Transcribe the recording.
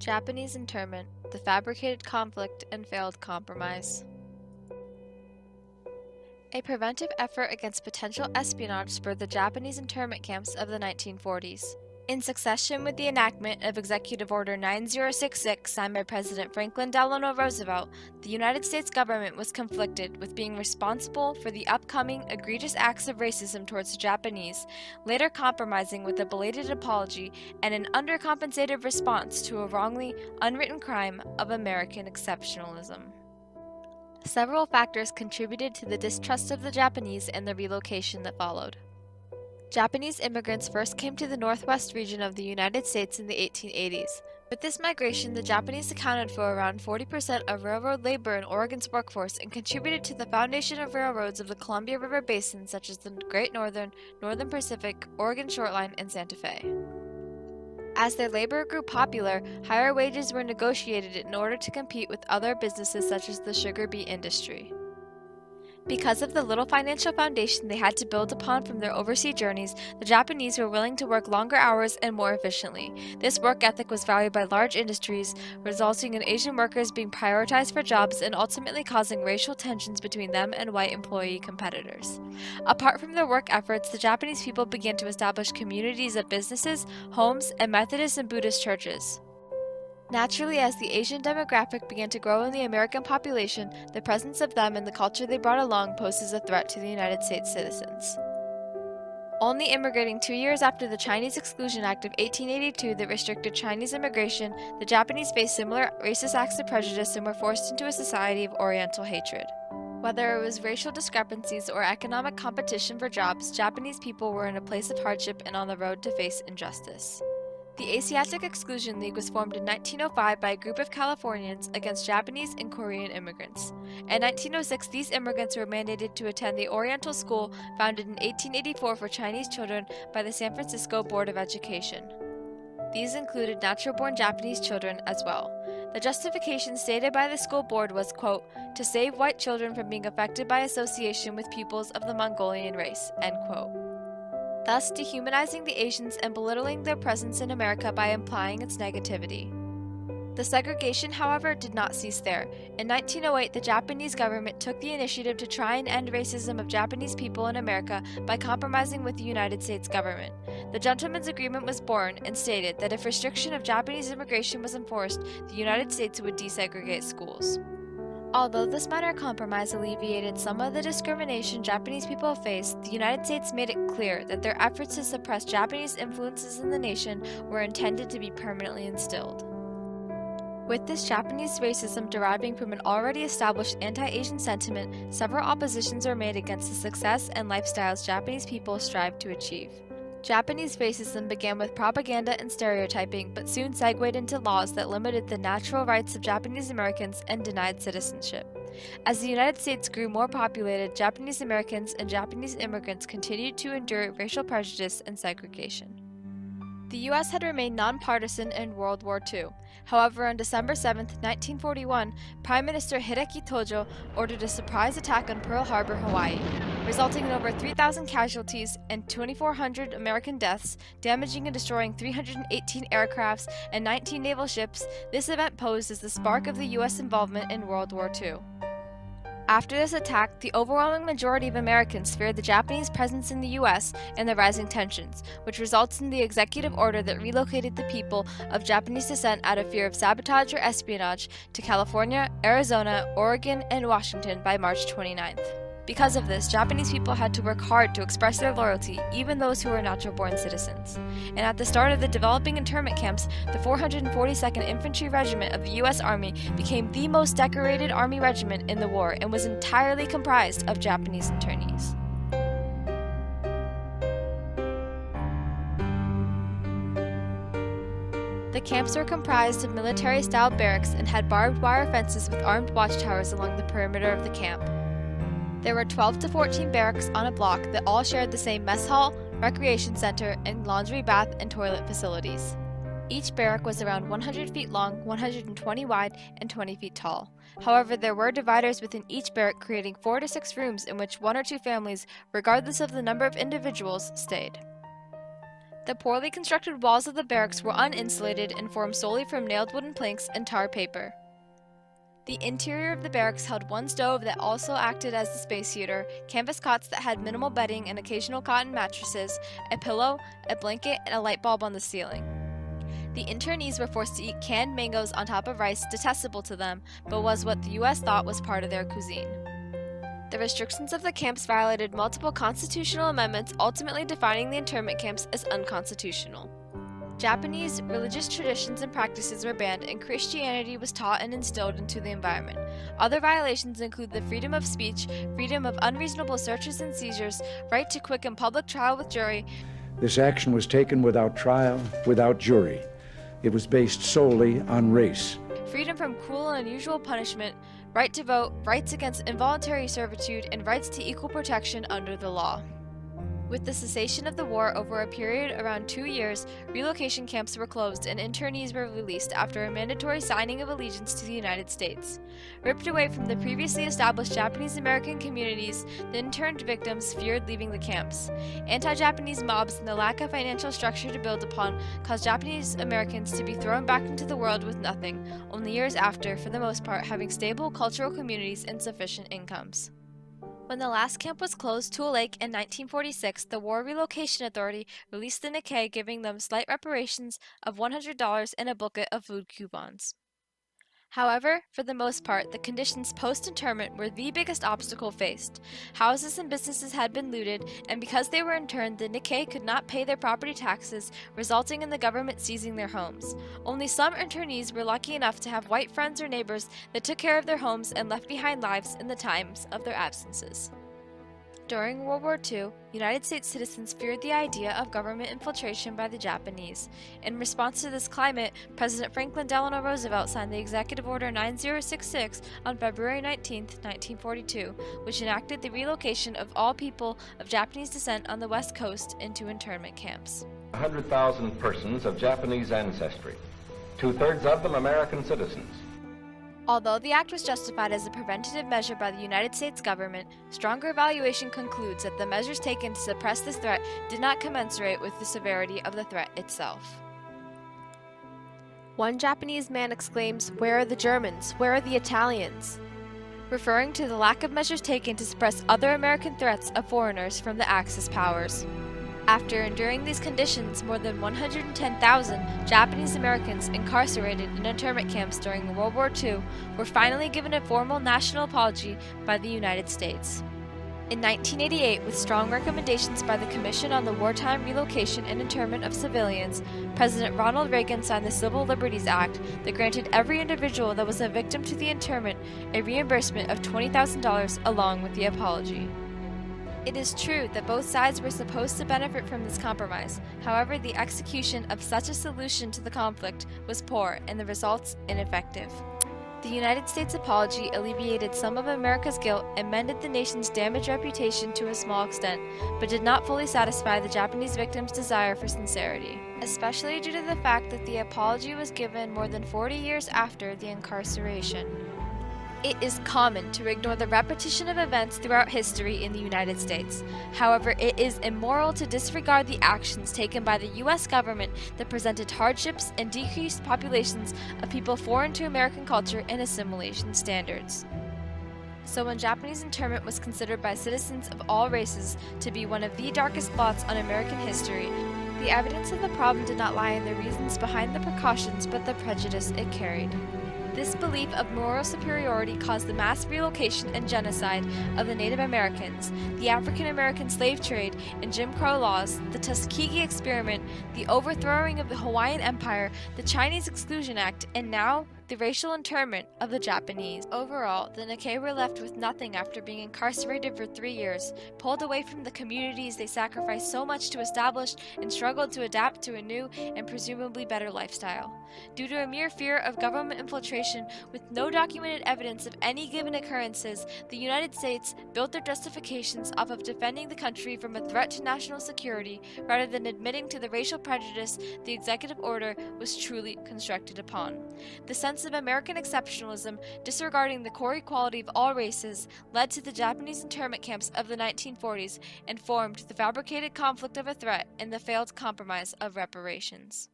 Japanese Internment, the Fabricated Conflict and Failed Compromise. A preventive effort against potential espionage spurred the Japanese internment camps of the 1940s. In succession with the enactment of Executive Order 9066 signed by President Franklin Delano Roosevelt, the United States government was conflicted with being responsible for the upcoming egregious acts of racism towards the Japanese, later compromising with a belated apology and an undercompensated response to a wrongly unwritten crime of American exceptionalism. Several factors contributed to the distrust of the Japanese and the relocation that followed. Japanese immigrants first came to the northwest region of the United States in the 1880s. With this migration, the Japanese accounted for around 40% of railroad labor in Oregon's workforce and contributed to the foundation of railroads of the Columbia River Basin such as the Great Northern, Northern Pacific, Oregon Short Line, and Santa Fe. As their labor grew popular, higher wages were negotiated in order to compete with other businesses such as the sugar beet industry. Because of the little financial foundation they had to build upon from their overseas journeys, the Japanese were willing to work longer hours and more efficiently. This work ethic was valued by large industries, resulting in Asian workers being prioritized for jobs and ultimately causing racial tensions between them and white employee competitors. Apart from their work efforts, the Japanese people began to establish communities of businesses, homes, and Methodist and Buddhist churches. Naturally, as the Asian demographic began to grow in the American population, the presence of them and the culture they brought along poses a threat to the United States citizens. Only immigrating 2 years after the Chinese Exclusion Act of 1882 that restricted Chinese immigration, the Japanese faced similar racist acts of prejudice and were forced into a society of Oriental hatred. Whether it was racial discrepancies or economic competition for jobs, Japanese people were in a place of hardship and on the road to face injustice. The Asiatic Exclusion League was formed in 1905 by a group of Californians against Japanese and Korean immigrants. In 1906, these immigrants were mandated to attend the Oriental School, founded in 1884 for Chinese children by the San Francisco Board of Education. These included natural-born Japanese children as well. The justification stated by the school board was, quote, to save white children from being affected by association with pupils of the Mongolian race, end quote. Thus dehumanizing the Asians and belittling their presence in America by implying its negativity. The segregation, however, did not cease there. In 1908, the Japanese government took the initiative to try and end racism of Japanese people in America by compromising with the United States government. The Gentlemen's Agreement was born and stated that if restriction of Japanese immigration was enforced, the United States would desegregate schools. Although this minor compromise alleviated some of the discrimination Japanese people faced, the United States made it clear that their efforts to suppress Japanese influences in the nation were intended to be permanently instilled. With this Japanese racism deriving from an already established anti-Asian sentiment, several oppositions were made against the success and lifestyles Japanese people strived to achieve. Japanese racism began with propaganda and stereotyping, but soon segued into laws that limited the natural rights of Japanese Americans and denied citizenship. As the United States grew more populated, Japanese Americans and Japanese immigrants continued to endure racial prejudice and segregation. The U.S. had remained nonpartisan in World War II. However, on December 7, 1941, Prime Minister Hideki Tojo ordered a surprise attack on Pearl Harbor, Hawaii, resulting in over 3,000 casualties and 2,400 American deaths, damaging and destroying 318 aircrafts and 19 naval ships. This event posed as the spark of the U.S. involvement in World War II. After this attack, the overwhelming majority of Americans feared the Japanese presence in the U.S. and the rising tensions, which results in the executive order that relocated the people of Japanese descent out of fear of sabotage or espionage to California, Arizona, Oregon, and Washington by March 29th. Because of this, Japanese people had to work hard to express their loyalty, even those who were natural-born citizens. And at the start of the developing internment camps, the 442nd Infantry Regiment of the U.S. Army became the most decorated Army regiment in the war and was entirely comprised of Japanese internees. The camps were comprised of military-style barracks and had barbed wire fences with armed watchtowers along the perimeter of the camp. There were 12 to 14 barracks on a block that all shared the same mess hall, recreation center, and laundry, bath, and toilet facilities. Each barrack was around 100 feet long, 120 wide, and 20 feet tall. However, there were dividers within each barrack creating 4 to 6 rooms in which 1 or 2 families, regardless of the number of individuals, stayed. The poorly constructed walls of the barracks were uninsulated and formed solely from nailed wooden planks and tar paper. The interior of the barracks held one stove that also acted as the space heater, canvas cots that had minimal bedding and occasional cotton mattresses, a pillow, a blanket, and a light bulb on the ceiling. The internees were forced to eat canned mangoes on top of rice detestable to them, but was what the U.S. thought was part of their cuisine. The restrictions of the camps violated multiple constitutional amendments, ultimately defining the internment camps as unconstitutional. Japanese religious traditions and practices were banned, and Christianity was taught and instilled into the environment. Other violations include the freedom of speech, freedom of unreasonable searches and seizures, right to quick and public trial with jury. This action was taken without trial, without jury. It was based solely on race. Freedom from cruel and unusual punishment, right to vote, rights against involuntary servitude, and rights to equal protection under the law. With the cessation of the war over a period around 2 years, relocation camps were closed and internees were released after a mandatory signing of allegiance to the United States. Ripped away from the previously established Japanese American communities, the interned victims feared leaving the camps. Anti-Japanese mobs and the lack of financial structure to build upon caused Japanese Americans to be thrown back into the world with nothing, only years after, for the most part, having stable cultural communities and sufficient incomes. When the last camp was closed to a lake in 1946, the War Relocation Authority released the Nikkei, giving them slight reparations of $100 and a booklet of food coupons. However, for the most part, the conditions post-internment were the biggest obstacle faced. Houses and businesses had been looted, and because they were interned, the Nikkei could not pay their property taxes, resulting in the government seizing their homes. Only some internees were lucky enough to have white friends or neighbors that took care of their homes and left behind lives in the times of their absences. During World War II, United States citizens feared the idea of government infiltration by the Japanese. In response to this climate, President Franklin Delano Roosevelt signed the Executive Order 9066 on February 19, 1942, which enacted the relocation of all people of Japanese descent on the West Coast into internment camps. 100,000 persons of Japanese ancestry, 2/3 of them American citizens. Although the act was justified as a preventative measure by the United States government, stronger evaluation concludes that the measures taken to suppress this threat did not commensurate with the severity of the threat itself. One Japanese man exclaims, "Where are the Germans? Where are the Italians?" referring to the lack of measures taken to suppress other American threats of foreigners from the Axis powers. After enduring these conditions, more than 110,000 Japanese Americans incarcerated in internment camps during World War II were finally given a formal national apology by the United States. In 1988, with strong recommendations by the Commission on the Wartime Relocation and Internment of Civilians, President Ronald Reagan signed the Civil Liberties Act that granted every individual that was a victim to the internment a reimbursement of $20,000 along with the apology. It is true that both sides were supposed to benefit from this compromise. However, the execution of such a solution to the conflict was poor and the results ineffective. The United States apology alleviated some of America's guilt and mended the nation's damaged reputation to a small extent, but did not fully satisfy the Japanese victims' desire for sincerity, especially due to the fact that the apology was given more than 40 years after the incarceration. It is common to ignore the repetition of events throughout history in the United States. However, it is immoral to disregard the actions taken by the U.S. government that presented hardships and decreased populations of people foreign to American culture and assimilation standards. So when Japanese internment was considered by citizens of all races to be one of the darkest blots on American history, the evidence of the problem did not lie in the reasons behind the precautions but the prejudice it carried. This belief of moral superiority caused the mass relocation and genocide of the Native Americans, the African American slave trade and Jim Crow laws, the Tuskegee experiment, the overthrowing of the Hawaiian Empire, the Chinese Exclusion Act, and now the racial internment of the Japanese. Overall, the Nikkei were left with nothing after being incarcerated for 3 years, pulled away from the communities they sacrificed so much to establish and struggled to adapt to a new and presumably better lifestyle. Due to a mere fear of government infiltration with no documented evidence of any given occurrences, the United States built their justifications off of defending the country from a threat to national security rather than admitting to the racial prejudice the executive order was truly constructed upon. The sense sense of American exceptionalism, disregarding the core equality of all races, led to the Japanese internment camps of the 1940s and formed the fabricated conflict of a threat and the failed compromise of reparations.